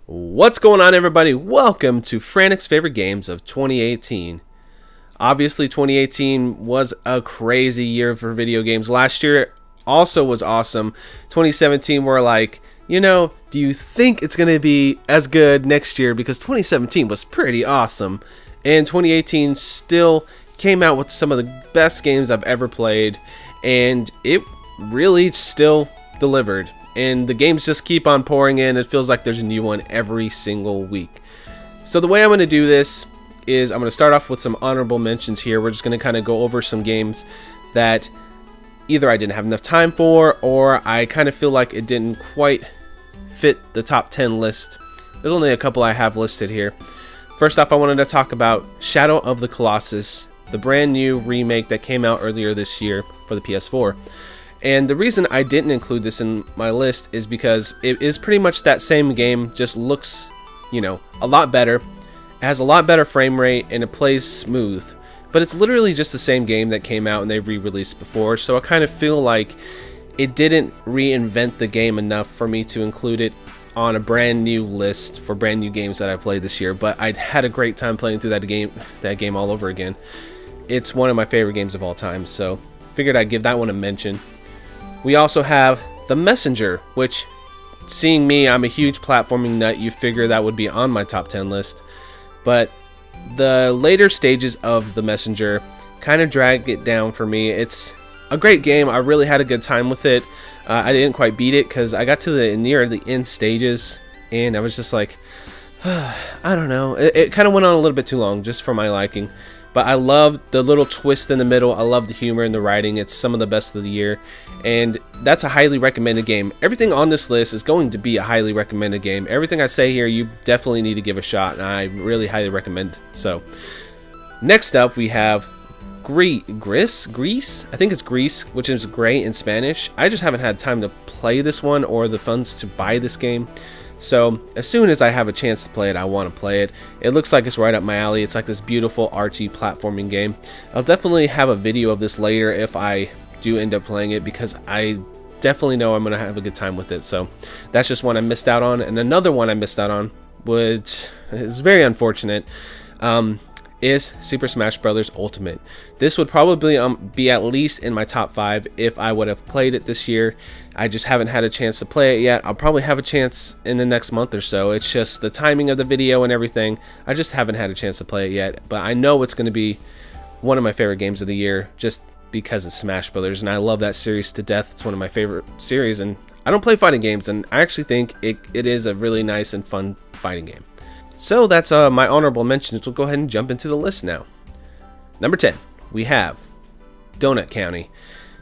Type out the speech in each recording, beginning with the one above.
What's going on, everybody? Welcome to Frantic's favorite games of 2018. Obviously, 2018 was a crazy year for video games. Last year also was awesome. 2017, we're like, do you think it's going to be as good next year? Because 2017 was pretty awesome. And 2018 still came out with some of the best games I've ever played. And it really still delivered. And the games just keep on pouring in. It feels like there's a new one every single week. So the way I'm going to do this is I'm going to start off with some honorable mentions here. We're just going to kind of go over some games that either I didn't have enough time for, or I kind of feel like it didn't quite fit the top 10 list. There's only a couple I have listed here. First off, I wanted to talk about Shadow of the Colossus, the brand new remake that came out earlier this year for the PS4. And the reason I didn't include this in my list is because it is pretty much that same game, just looks, a lot better. It has a lot better frame rate and it plays smooth. But it's literally just the same game that came out and they re-released before. So I kind of feel like it didn't reinvent the game enough for me to include it on a brand new list for brand new games that I played this year. But I had a great time playing through that game all over again. It's one of my favorite games of all time, so figured I'd give that one a mention. We also have The Messenger, which, seeing me, I'm a huge platforming nut, you figure that would be on my top 10 list. But the later stages of The Messenger kind of drag it down for me. It's a great game. I really had a good time with it. I didn't quite beat it because I got to near the end stages, and I was just like, I don't know. It kind of went on a little bit too long, just for my liking. But I love the little twist in the middle. I love the humor and the writing. It's some of the best of the year. And that's a highly recommended game. Everything on this list is going to be a highly recommended game. Everything I say here, you definitely need to give a shot. And I really highly recommend. So, next up we have Greece? I think it's Greece, which is great in Spanish. I just haven't had time to play this one or the funds to buy this game. So as soon as I have a chance to play it, I want to play it. It looks like it's right up my alley. It's like this beautiful artsy platforming game. I'll definitely have a video of this later if I do end up playing it, because I definitely know I'm going to have a good time with it. So that's just one I missed out on. And another one I missed out on, which is very unfortunate, is Super Smash Bros. Ultimate. This would probably be at least in my top 5 if I would have played it this year. I just haven't had a chance to play it yet. I'll probably have a chance in the next month or so. It's just the timing of the video and everything. I just haven't had a chance to play it yet. But I know it's going to be one of my favorite games of the year just because it's Smash Bros. And I love that series to death. It's one of my favorite series. And I don't play fighting games, and I actually think it is a really nice and fun fighting game. So that's my honorable mentions. We'll go ahead and jump into the list now. Number 10, we have Donut County.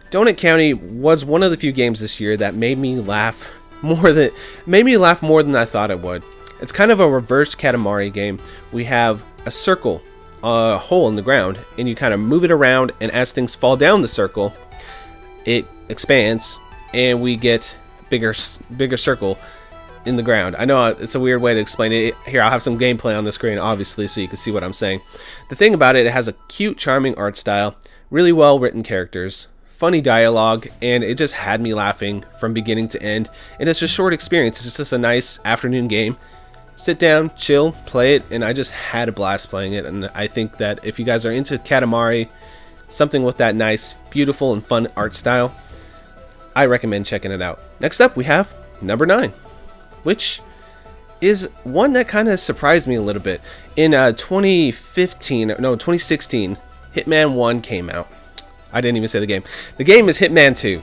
Donut County was one of the few games this year that made me laugh more than I thought it would. It's kind of a reverse Katamari game. We have a circle, a hole in the ground, and you kind of move it around, and as things fall down the circle, it expands, and we get bigger circle in the ground. I know it's a weird way to explain it. Here, I'll have some gameplay on the screen, obviously, so you can see what I'm saying. The thing about it, it has a cute, charming art style, really well written characters, funny dialogue, and it just had me laughing from beginning to end. And it's just a short experience. It's just a nice afternoon game. Sit down, chill, play it, and I just had a blast playing it. And I think that if you guys are into Katamari, something with that nice, beautiful, and fun art style, I recommend checking it out. Next up, we have number 9. Which is one that kind of surprised me a little bit. In 2016, Hitman 1 came out. I didn't even say the game. The game is Hitman 2.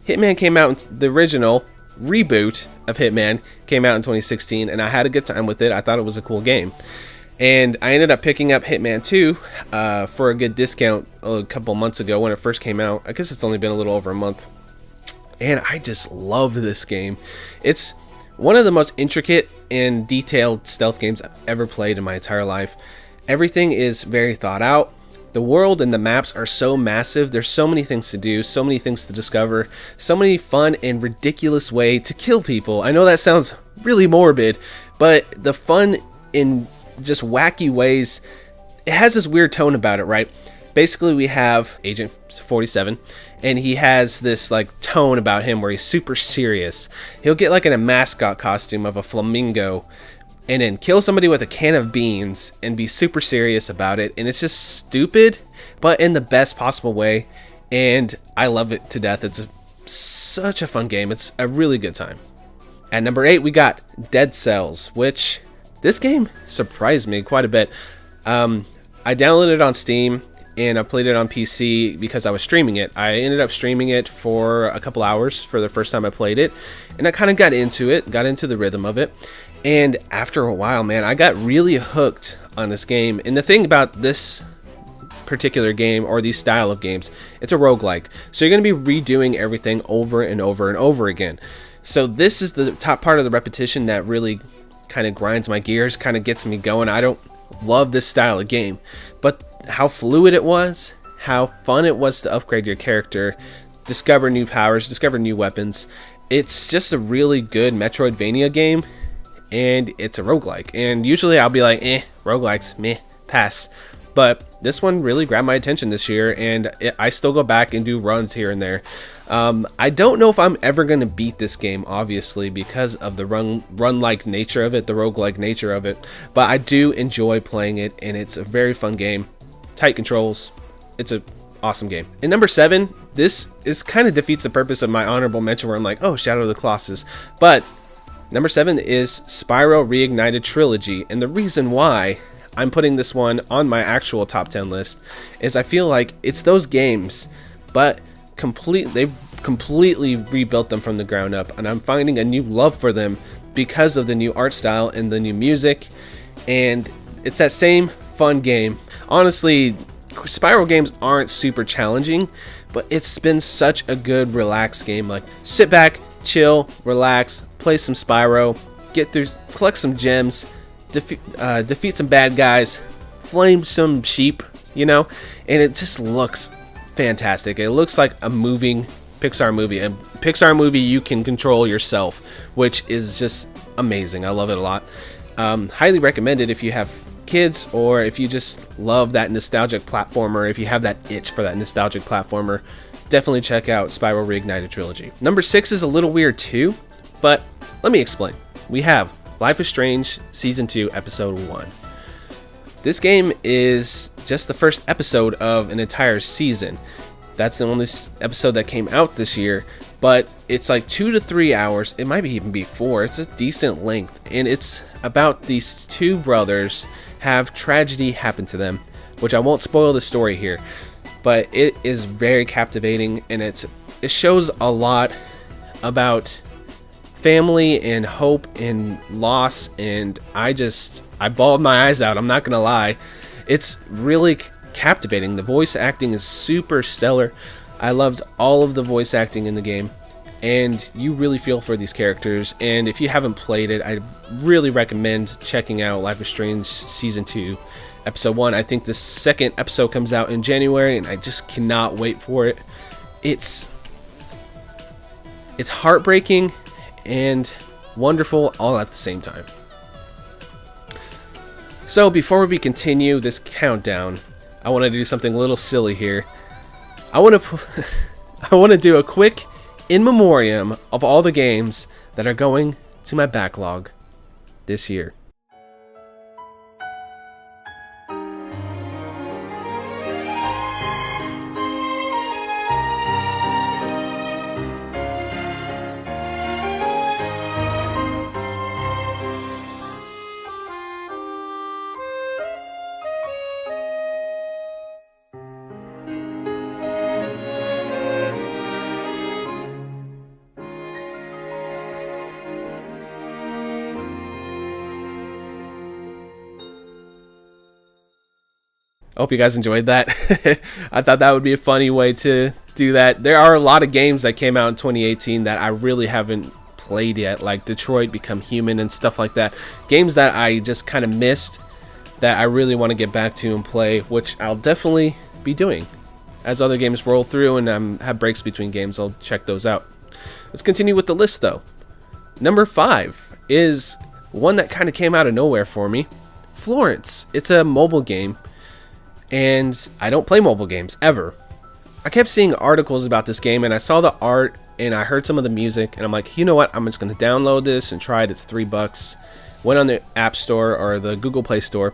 Hitman came out, the original reboot of Hitman came out in 2016, and I had a good time with it. I thought it was a cool game. And I ended up picking up Hitman 2 for a good discount a couple months ago when it first came out. I guess it's only been a little over a month. And I just love this game. It's one of the most intricate and detailed stealth games I've ever played in my entire life. Everything is very thought out. The world and the maps are so massive. There's so many things to do, so many things to discover, so many fun and ridiculous ways to kill people. I know that sounds really morbid, but the fun in just wacky ways, it has this weird tone about it, right? Basically, we have Agent 47, and he has this like tone about him where he's super serious. He'll get like in a mascot costume of a flamingo and then kill somebody with a can of beans and be super serious about it, and it's just stupid, but in the best possible way, and I love it to death. It's such a fun game. It's a really good time. At number 8, we got Dead Cells, which this game surprised me quite a bit. I downloaded it on Steam and I played it on PC because I was streaming it. I ended up streaming it for a couple hours for the first time I played it, and I kind of got into it, got into the rhythm of it, and after a while, man, I got really hooked on this game. And the thing about this particular game, or these style of games, it's a roguelike, so you're going to be redoing everything over and over and over again. So this is the top part of the repetition that really kind of grinds my gears, kind of gets me going. I don't love this style of game, but how fluid it was, how fun it was to upgrade your character, discover new powers, discover new weapons. It's just a really good Metroidvania game, and it's a roguelike. And usually I'll be like, roguelikes, meh, pass. But this one really grabbed my attention this year, and I still go back and do runs here and there. I don't know if I'm ever going to beat this game, obviously, because of the run-like nature of it, the roguelike nature of it. But I do enjoy playing it, and it's a very fun game. Tight controls. It's an awesome game. And number 7, this is kind of defeats the purpose of my honorable mention where I'm like, oh, Shadow of the Colossus. But number 7 is Spyro Reignited Trilogy, and the reason why I'm putting this one on my actual top 10 list is I feel like it's those games, but they've completely rebuilt them from the ground up, and I'm finding a new love for them because of the new art style and the new music, and it's that same fun game. Honestly, Spyro games aren't super challenging, but it's been such a good relaxed game. Like, sit back, chill, relax, play some Spyro, get through, collect some gems, defeat some bad guys, flame some sheep, you know, and it just looks fantastic. It looks like a moving Pixar movie, a Pixar movie you can control yourself, which is just amazing. I love it a lot. Highly recommended if you have kids, or if you just love that nostalgic platformer, if you have that itch for that nostalgic platformer, definitely check out Spyro Reignited Trilogy. Number 6 is a little weird too, but let me explain. We have Life is Strange Season 2 Episode 1. This game is just the first episode of an entire season. That's the only episode that came out this year, but it's like 2 to 3 hours. It might even be 4. It's a decent length, and it's about these two brothers have tragedy happen to them, which I won't spoil the story here, but it is very captivating, and it shows a lot about family and hope and loss, and I bawled my eyes out. I'm not gonna lie. It's really captivating. The voice acting is super stellar. I loved all of the voice acting in the game, and you really feel for these characters. And if you haven't played it, I really recommend checking out Life is Strange Season 2 Episode 1. I think the second episode comes out in January, and I just cannot wait for it. It's heartbreaking and wonderful all at the same time. So before we continue this countdown, I want to do something a little silly here. I want to do a quick in memoriam of all the games that are going to my backlog this year. I hope you guys enjoyed that. I thought that would be a funny way to do that. There are a lot of games that came out in 2018 that I really haven't played yet, like Detroit Become Human and stuff like that. Games that I just kind of missed that I really want to get back to and play, which I'll definitely be doing. As other games roll through and have breaks between games, I'll check those out. Let's continue with the list though. Number 5 is one that kind of came out of nowhere for me. Florence. It's a mobile game. and I don't play mobile games ever. I kept seeing articles about this game, and I saw the art and I heard some of the music, and I'm like, you know what, I'm just going to download this and try it. It's $3. Went on the App Store or the Google Play Store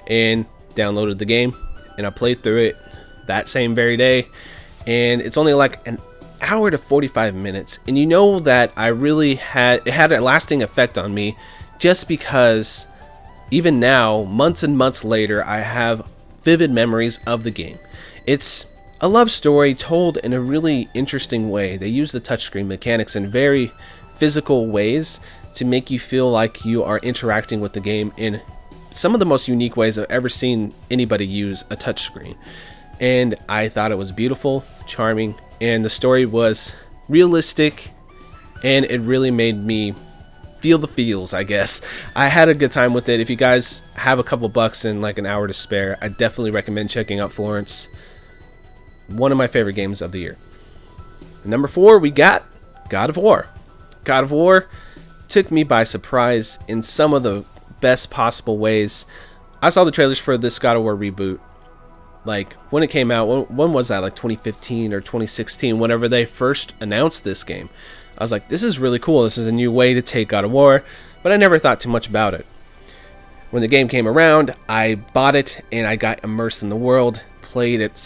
and downloaded the game, and I played through it that same very day, and it's only like an hour to 45 minutes, and you know that it had a lasting effect on me, just because even now, months and months later, I have vivid memories of the game. It's a love story told in a really interesting way. They use the touchscreen mechanics in very physical ways to make you feel like you are interacting with the game in some of the most unique ways I've ever seen anybody use a touchscreen. And I thought it was beautiful, charming, and the story was realistic, and it really made me feel the feels, I guess. I had a good time with it. If you guys have a couple bucks and like an hour to spare, I definitely recommend checking out Florence. One of my favorite games of the year. Number 4, we got God of War. God of War took me by surprise in some of the best possible ways. I saw the trailers for this God of War reboot, like when it came out. When was that? Like 2015 or 2016, whenever they first announced this game. I was like, this is really cool. This is a new way to take God of War, but I never thought too much about it. When the game came around, I bought it and I got immersed in the world, played it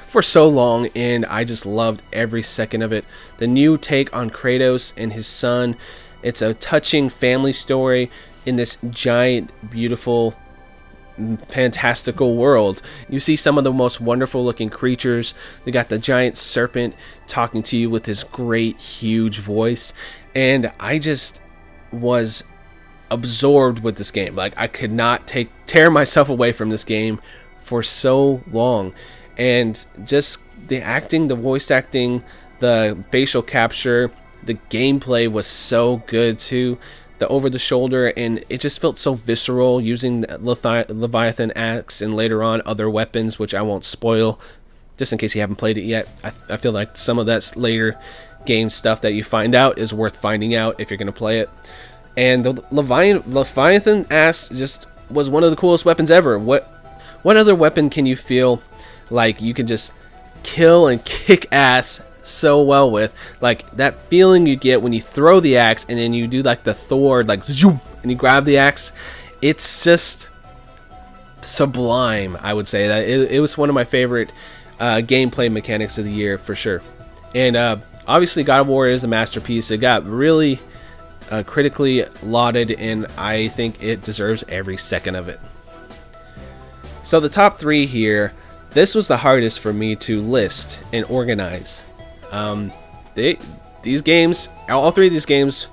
for so long, and I just loved every second of it. The new take on Kratos and his son, it's a touching family story in this giant, beautiful, fantastical world. You see some of the most wonderful looking creatures. They got the giant serpent talking to you with this great huge voice, and I just was absorbed with this game. Like, I could not tear myself away from this game for so long. And just the acting, the voice acting, the facial capture, the gameplay was so good too. The over the shoulder, and it just felt so visceral, using the Leviathan axe and later on other weapons, which I won't spoil just in case you haven't played it yet. I feel like some of that later game stuff that you find out is worth finding out if you're going to play it. And the Leviathan axe just was one of the coolest weapons ever. What other weapon can you feel like you can just kill and kick ass so well with? Like that feeling you get when you throw the axe and then you do like the Thor, like zoom, and you grab the axe. It's just sublime. I would say that it was one of my favorite gameplay mechanics of the year for sure. And obviously God of War is a masterpiece. It got really critically lauded, and I think it deserves every second of it. So the top 3 here, this was the hardest for me to list and organize. These games, all 3 of these games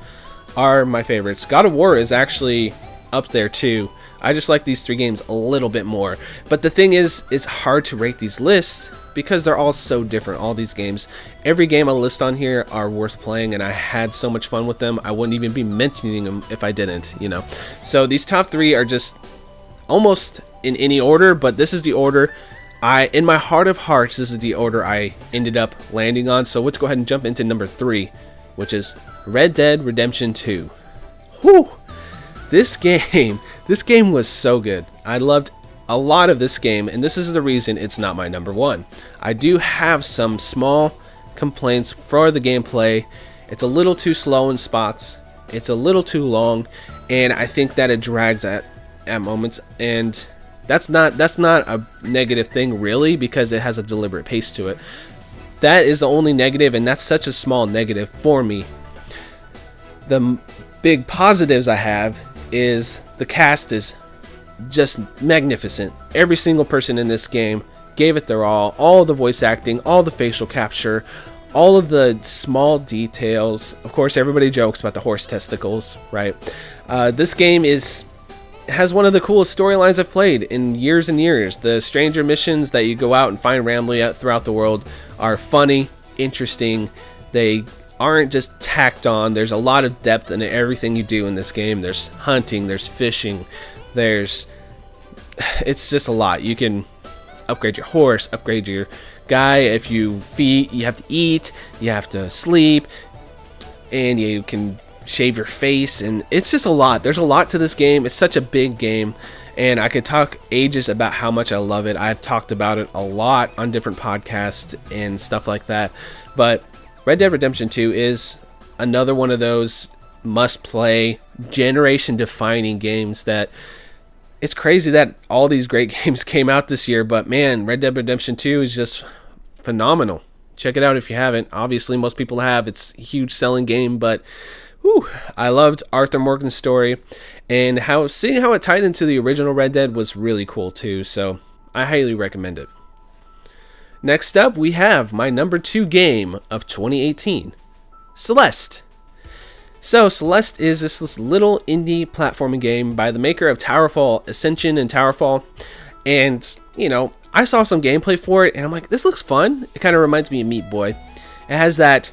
are my favorites. God of War is actually up there too. I just like these 3 games a little bit more. But the thing is, it's hard to rate these lists because they're all so different, all these games. Every game I list on here are worth playing, and I had so much fun with them. I wouldn't even be mentioning them if I didn't, you know. So these top 3 are just almost in any order, but this is the order in my heart of hearts, this is the order I ended up landing on. So let's go ahead and jump into number 3, which is Red Dead Redemption 2. Whew! This game was so good. I loved a lot of this game, and this is the reason it's not my number 1. I do have some small complaints for the gameplay. It's a little too slow in spots. It's a little too long, and I think that it drags at moments, and that's not a negative thing really, because it has a deliberate pace to it. That is the only negative, and that's such a small negative for me. The big positives I have is the cast is just magnificent. Every single person in this game gave it their all the voice acting, all the facial capture, all of the small details. Of course, everybody jokes about the horse testicles, right? This game has one of the coolest storylines I've played in years and years. The stranger missions that you go out and find randomly throughout the world are funny, interesting. They aren't just tacked on. There's a lot of depth in everything you do in this game. There's hunting, there's fishing, it's just a lot. You can upgrade your horse, upgrade your guy. If you have to eat, you have to sleep, and you can shave your face, and it's just a lot. There's a lot to this game. It's such a big game, and I could talk ages about how much I love it. I've talked about it a lot on different podcasts and stuff like that, but Red Dead Redemption 2 is another one of those must-play, generation-defining games that it's crazy that all these great games came out this year, but man, Red Dead Redemption 2 is just phenomenal. Check it out if you haven't. Obviously, most people have. It's a huge selling game, but whew, I loved Arthur Morgan's story, and seeing how it tied into the original Red Dead was really cool too, so I highly recommend it. Next up, we have my number 2 game of 2018, Celeste. So, Celeste is this little indie platforming game by the maker of Towerfall Ascension and Towerfall. And, you know, I saw some gameplay for it, and I'm like, this looks fun. It kind of reminds me of Meat Boy. It has that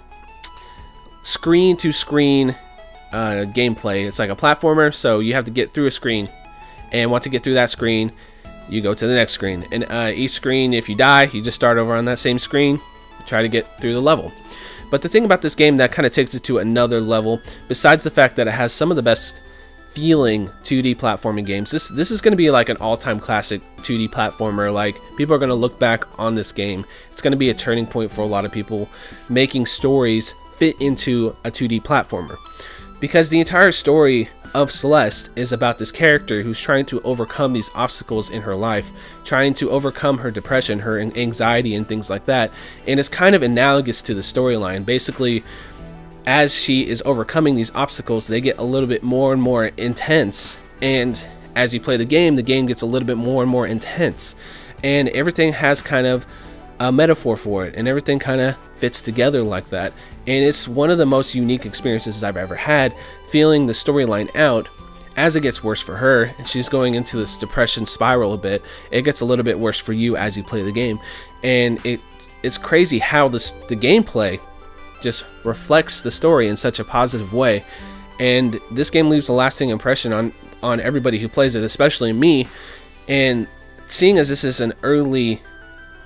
screen-to-screen gameplay. It's like a platformer, so you have to get through a screen. And once you get through that screen, you go to the next screen. And each screen, if you die, you just start over on that same screen. Try to get through the level. But the thing about this game that kind of takes it to another level, besides the fact that it has some of the best feeling 2D platforming games, this is going to be like an all-time classic 2D platformer. Like, people are going to look back on this game. It's going to be a turning point for a lot of people making stories fit into a 2D platformer. Because the entire story of Celeste is about this character who's trying to overcome these obstacles in her life, trying to overcome her depression, her anxiety, and things like that. And it's kind of analogous to the storyline. Basically, as she is overcoming these obstacles, they get a little bit more and more intense. And as you play the game gets a little bit more and more intense. And everything has kind of a metaphor for it, and everything kind of fits together like that. And it's one of the most unique experiences I've ever had, feeling the storyline out as it gets worse for her, and she's going into this depression spiral a bit. It gets a little bit worse for you as you play the game, and it's crazy how the gameplay just reflects the story in such a positive way. And this game leaves a lasting impression on everybody who plays it, especially me. And seeing as this is an early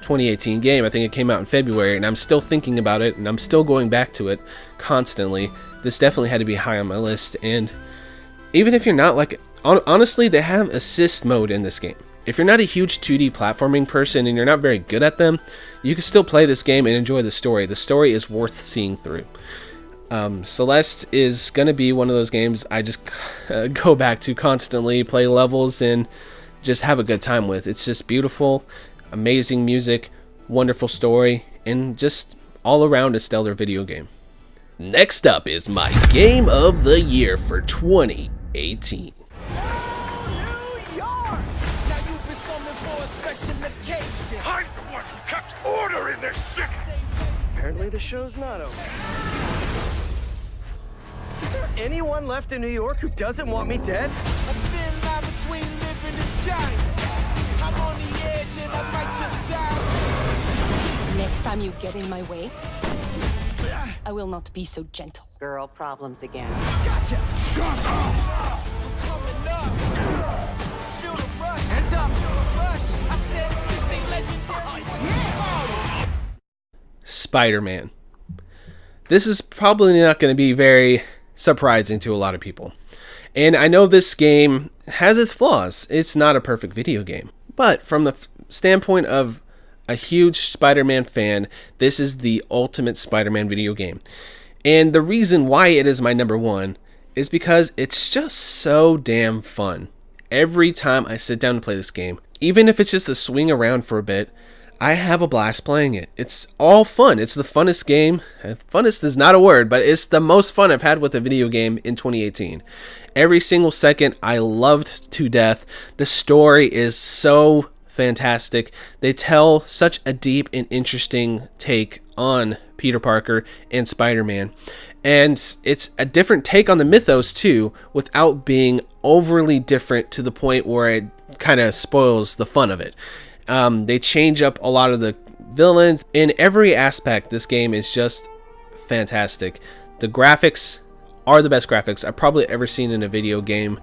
2018 game, I think it came out in February, and I'm still thinking about it, and I'm still going back to it constantly. This definitely had to be high on my list. And even if you're not like, honestly, they have assist mode in this game. If you're not a huge 2D platforming person and you're not very good at them, you can still play this game and enjoy the story. The story is worth seeing through. Celeste is going to be one of those games I just go back to constantly, play levels, and just have a good time with. It's just beautiful. Amazing music, wonderful story, and just all around a stellar video game. Next up is my game of the year for 2018. I'm the one who kept order in this city! Apparently the show's not over. Is there anyone left in New York who doesn't want me dead? A thin line between living and dying. I'm on the edge and I might just die. Next time you get in my way, I will not be so gentle. Girl problems again. Gotcha! Shut up! Coming up. Feel the rush. Hands up! Feel the rush. I said this ain't legendary. Spider-Man. This is probably not going to be very surprising to a lot of people. And I know this game has its flaws. It's not a perfect video game. But from the standpoint of a huge Spider-Man fan, this is the ultimate Spider-Man video game. And the reason why it is my number 1 is because it's just so damn fun. Every time I sit down to play this game, even if it's just to swing around for a bit, I have a blast playing it. It's all fun. It's the funnest game. Funnest is not a word, but it's the most fun I've had with a video game in 2018. Every single second I loved to death. The story is so fantastic. They tell such a deep and interesting take on Peter Parker and Spider-Man. And it's a different take on the mythos too, without being overly different to the point where it kind of spoils the fun of it. They change up a lot of the villains. In every aspect, this game is just fantastic. The graphics are the best graphics I've probably ever seen in a video game.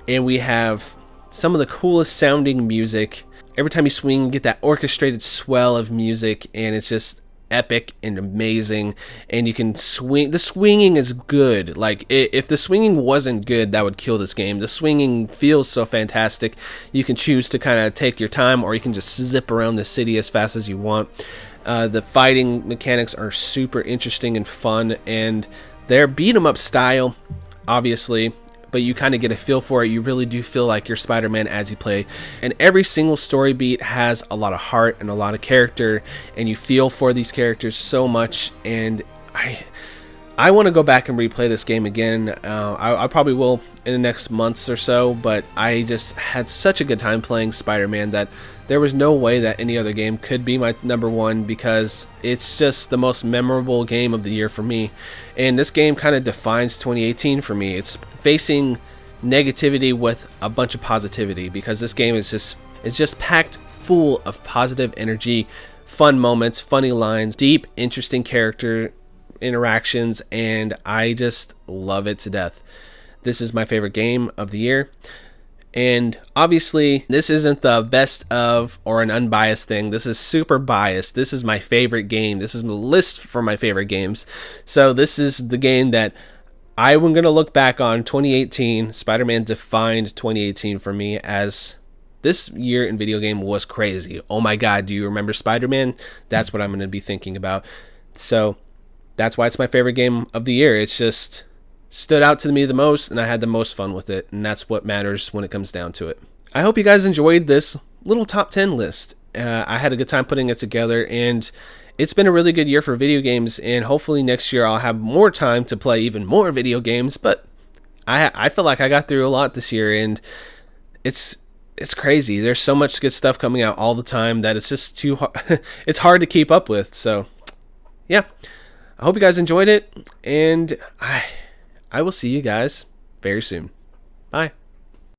And we have some of the coolest sounding music. Every time you swing, you get that orchestrated swell of music, and it's just epic and amazing, and you can swing. The swinging is good. Like, if the swinging wasn't good, that would kill this game. The swinging feels so fantastic. You can choose to kind of take your time, or you can just zip around the city as fast as you want. The fighting mechanics are super interesting and fun, and they're beat 'em up style, obviously, but you kind of get a feel for it. You really do feel like you're Spider-Man as you play, and every single story beat has a lot of heart and a lot of character, and you feel for these characters so much. And I want to go back and replay this game again. I probably will in the next months or so, but I just had such a good time playing Spider-Man that there was no way that any other game could be my #1, because it's just the most memorable game of the year for me. And this game kind of defines 2018 for me. It's facing negativity with a bunch of positivity, because this game is just packed full of positive energy, fun moments, funny lines, deep, interesting character interactions, and I just love it to death. This is my favorite game of the year. And obviously, this isn't the best of or an unbiased thing. This is super biased. This is my favorite game. This is the list for my favorite games. So this is the game that I'm going to look back on 2018. Spider-Man defined 2018 for me, as this year in video game was crazy. Oh my God, do you remember Spider-Man? That's what I'm going to be thinking about. So that's why it's my favorite game of the year. It's just stood out to me the most, and I had the most fun with it, and that's what matters when it comes down to it. I hope you guys enjoyed this little top 10 list. I had a good time putting it together, and it's been a really good year for video games, and hopefully next year I'll have more time to play even more video games. But I feel like I got through a lot this year, and it's crazy. There's so much good stuff coming out all the time that it's just too hard. It's hard to keep up with. So yeah, I hope you guys enjoyed it, and I will see you guys very soon.